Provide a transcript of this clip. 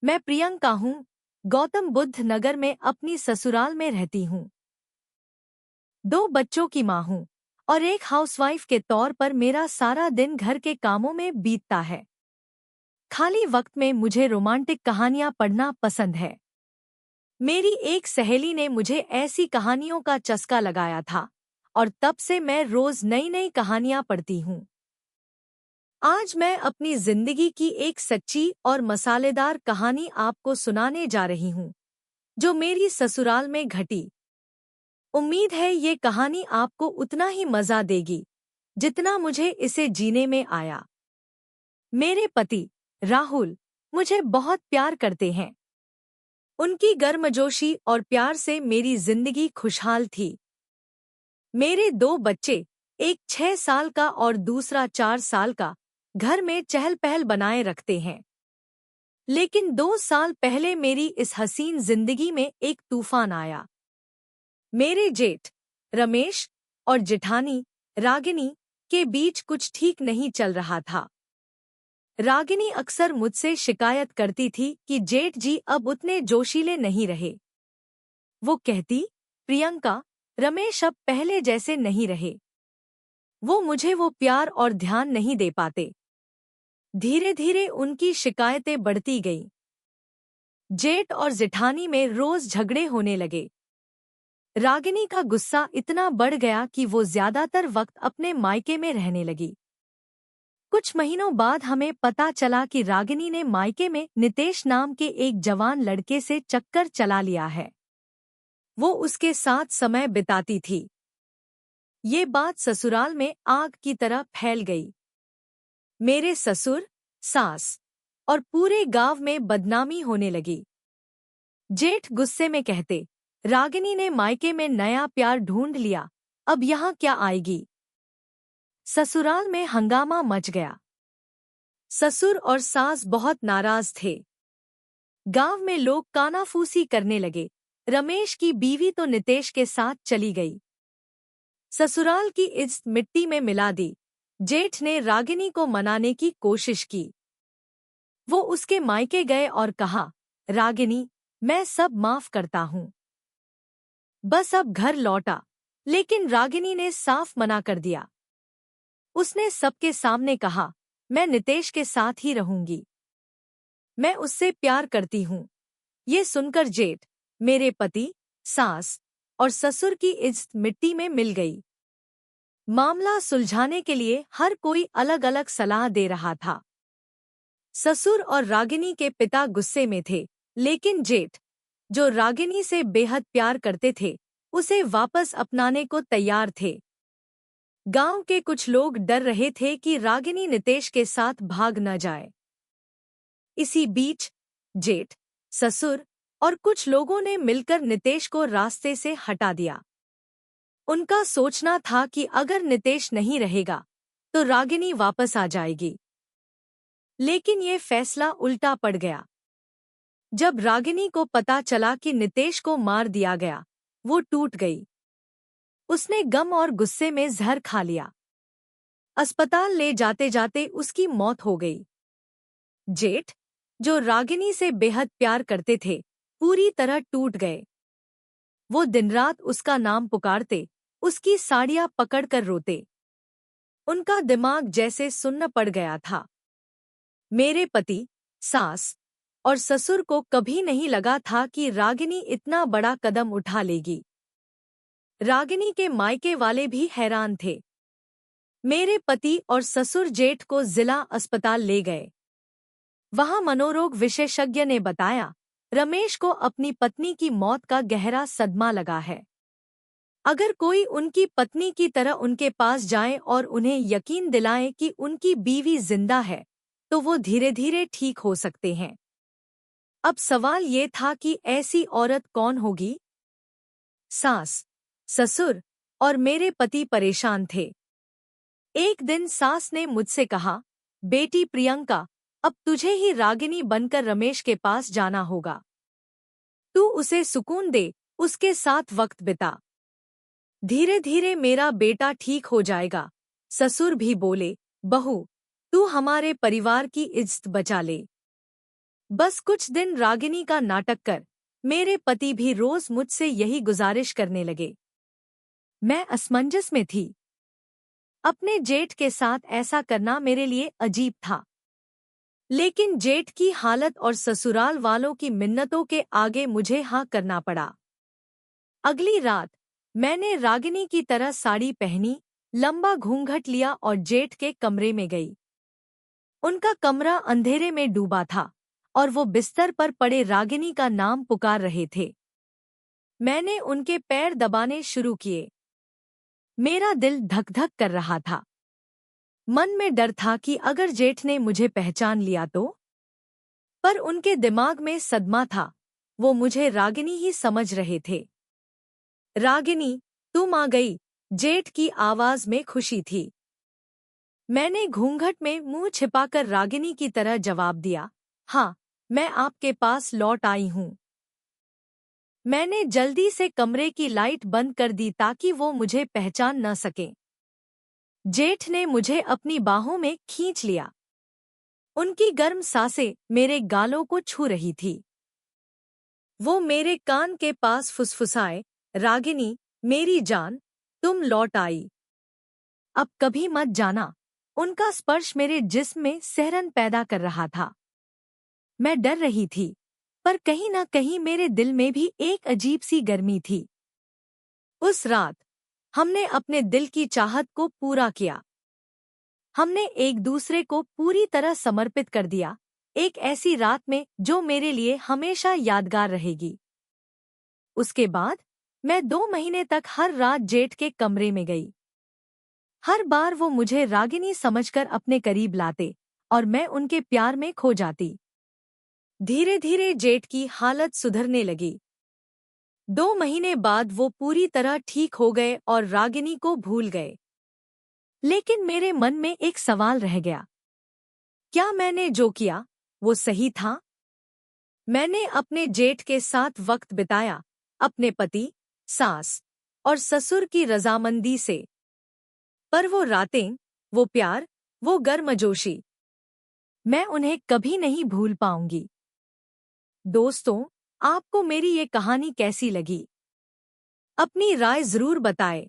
मैं प्रियंका हूँ। गौतम बुद्ध नगर में अपनी ससुराल में रहती हूँ। 2 बच्चों की माँ हूँ और एक हाउसवाइफ के तौर पर मेरा सारा दिन घर के कामों में बीतता है। खाली वक्त में मुझे रोमांटिक कहानियाँ पढ़ना पसंद है। मेरी एक सहेली ने मुझे ऐसी कहानियों का चस्का लगाया था और तब से मैं रोज नई नई कहानियाँ पढ़ती हूँ। आज मैं अपनी जिंदगी की एक सच्ची और मसालेदार कहानी आपको सुनाने जा रही हूँ, जो मेरी ससुराल में घटी। उम्मीद है ये कहानी आपको उतना ही मजा देगी जितना मुझे इसे जीने में आया। मेरे पति राहुल मुझे बहुत प्यार करते हैं। उनकी गर्मजोशी और प्यार से मेरी जिंदगी खुशहाल थी। मेरे 2 बच्चे, एक 6 साल का और दूसरा 4 साल का, घर में चहल पहल बनाए रखते हैं। लेकिन 2 साल पहले मेरी इस हसीन जिंदगी में एक तूफान आया। मेरे जेठ रमेश और जेठानी रागिनी के बीच कुछ ठीक नहीं चल रहा था। रागिनी अक्सर मुझसे शिकायत करती थी कि जेठ जी अब उतने जोशीले नहीं रहे। वो कहती, प्रियंका, रमेश अब पहले जैसे नहीं रहे। मुझे वो प्यार और ध्यान नहीं दे पाते। धीरे धीरे उनकी शिकायतें बढ़ती गईं। जेठ और जेठानी में रोज झगड़े होने लगे। रागिनी का गुस्सा इतना बढ़ गया कि वो ज्यादातर वक्त अपने मायके में रहने लगी। कुछ महीनों बाद हमें पता चला कि रागिनी ने मायके में नितेश नाम के एक जवान लड़के से चक्कर चला लिया है। वो उसके साथ समय बिताती थी। ये बात ससुराल में आग की तरह फैल गई। मेरे ससुर, सास और पूरे गांव में बदनामी होने लगी। जेठ गुस्से में कहते, रागिनी ने मायके में नया प्यार ढूंढ लिया, अब यहाँ क्या आएगी। ससुराल में हंगामा मच गया। ससुर और सास बहुत नाराज थे। गांव में लोग कानाफूसी करने लगे। रमेश की बीवी तो नितेश के साथ चली गई। ससुराल की इज्जत मिट्टी में मिला दी। जेठ ने रागिनी को मनाने की कोशिश की। वो उसके मायके गए और कहा, रागिनी, मैं सब माफ करता हूँ, बस अब घर लौटा। लेकिन रागिनी ने साफ मना कर दिया। उसने सबके सामने कहा, मैं नितेश के साथ ही रहूंगी, मैं उससे प्यार करती हूँ। ये सुनकर जेठ, मेरे पति, सास और ससुर की इज्जत मिट्टी में मिल गई। मामला सुलझाने के लिए हर कोई अलग अलग सलाह दे रहा था। ससुर और रागिनी के पिता गुस्से में थे, लेकिन जेठ, जो रागिनी से बेहद प्यार करते थे, उसे वापस अपनाने को तैयार थे। गांव के कुछ लोग डर रहे थे कि रागिनी नितेश के साथ भाग न जाए। इसी बीच जेठ, ससुर और कुछ लोगों ने मिलकर नितेश को रास्ते से हटा दिया। उनका सोचना था कि अगर नितेश नहीं रहेगा तो रागिनी वापस आ जाएगी। लेकिन ये फैसला उल्टा पड़ गया। जब रागिनी को पता चला कि नितेश को मार दिया गया, वो टूट गई। उसने गम और गुस्से में जहर खा लिया। अस्पताल ले जाते जाते उसकी मौत हो गई। जेठ, जो रागिनी से बेहद प्यार करते थे, पूरी तरह टूट गए। वो दिन रात उसका नाम पुकारते, उसकी साड़ियां पकड़कर रोते। उनका दिमाग जैसे सुन्न पड़ गया था। मेरे पति, सास और ससुर को कभी नहीं लगा था कि रागिनी इतना बड़ा कदम उठा लेगी। रागिनी के मायके वाले भी हैरान थे। मेरे पति और ससुर जेठ को जिला अस्पताल ले गए। वहां मनोरोग विशेषज्ञ ने बताया, रमेश को अपनी पत्नी की मौत का गहरा सदमा लगा है। अगर कोई उनकी पत्नी की तरह उनके पास जाए और उन्हें यकीन दिलाए कि उनकी बीवी जिंदा है, तो वो धीरे धीरे ठीक हो सकते हैं। अब सवाल ये था कि ऐसी औरत कौन होगी। सास, ससुर और मेरे पति परेशान थे। एक दिन सास ने मुझसे कहा, बेटी प्रियंका, अब तुझे ही रागिनी बनकर रमेश के पास जाना होगा। तू उसे सुकून दे, उसके साथ वक्त बिता। धीरे धीरे मेरा बेटा ठीक हो जाएगा। ससुर भी बोले, बहू, तू हमारे परिवार की इज्जत बचा ले। बस कुछ दिन रागिनी का नाटक कर मेरे पति भी रोज मुझसे यही गुजारिश करने लगे। मैं असमंजस में थी। अपने जेठ के साथ ऐसा करना मेरे लिए अजीब था, लेकिन जेठ की हालत और ससुराल वालों की मिन्नतों के आगे मुझे हाँ करना पड़ा। अगली रात मैंने रागिनी की तरह साड़ी पहनी, लंबा घूंघट लिया और जेठ के कमरे में गई। उनका कमरा अंधेरे में डूबा था और वो बिस्तर पर पड़े रागिनी का नाम पुकार रहे थे। मैंने उनके पैर दबाने शुरू किए। मेरा दिल धक धक कर रहा था। मन में डर था कि अगर जेठ ने मुझे पहचान लिया तो। पर उनके दिमाग में सदमा था, वो मुझे रागिनी ही समझ रहे थे। रागिनी, तुम आ गई, जेठ की आवाज में खुशी थी। मैंने घूंघट में मुंह छिपाकर रागिनी की तरह जवाब दिया, हाँ, मैं आपके पास लौट आई हूँ। मैंने जल्दी से कमरे की लाइट बंद कर दी ताकि वो मुझे पहचान न सके। जेठ ने मुझे अपनी बाहों में खींच लिया। उनकी गर्म सांसें मेरे गालों को छू रही थी। वो मेरे कान के पास फुसफुसाए, रागिनी, मेरी जान, तुम लौट आई। अब कभी मत जाना। उनका स्पर्श मेरे जिस्म में सिहरन पैदा कर रहा था। मैं डर रही थी, पर कहीं न कहीं मेरे दिल में भी एक अजीब सी गर्मी थी। उस रात हमने अपने दिल की चाहत को पूरा किया। हमने एक दूसरे को पूरी तरह समर्पित कर दिया, एक ऐसी रात में जो मेरे लिए हमेशा यादगार रहेगी। उसके बाद मैं 2 महीने तक हर रात जेठ के कमरे में गई। हर बार वो मुझे रागिनी समझकर अपने करीब लाते और मैं उनके प्यार में खो जाती। धीरे धीरे जेठ की हालत सुधरने लगी। 2 महीने बाद वो पूरी तरह ठीक हो गए और रागिनी को भूल गए। लेकिन मेरे मन में एक सवाल रह गया। क्या मैंने जो किया वो सही था? मैंने अपने जेठ के साथ वक्त बिताया, अपने पति, सास और ससुर की रजामंदी से। पर वो रातें, वो प्यार, वो गर्मजोशी, मैं उन्हें कभी नहीं भूल पाऊंगी। दोस्तों, आपको मेरी ये कहानी कैसी लगी? अपनी राय जरूर बताएं।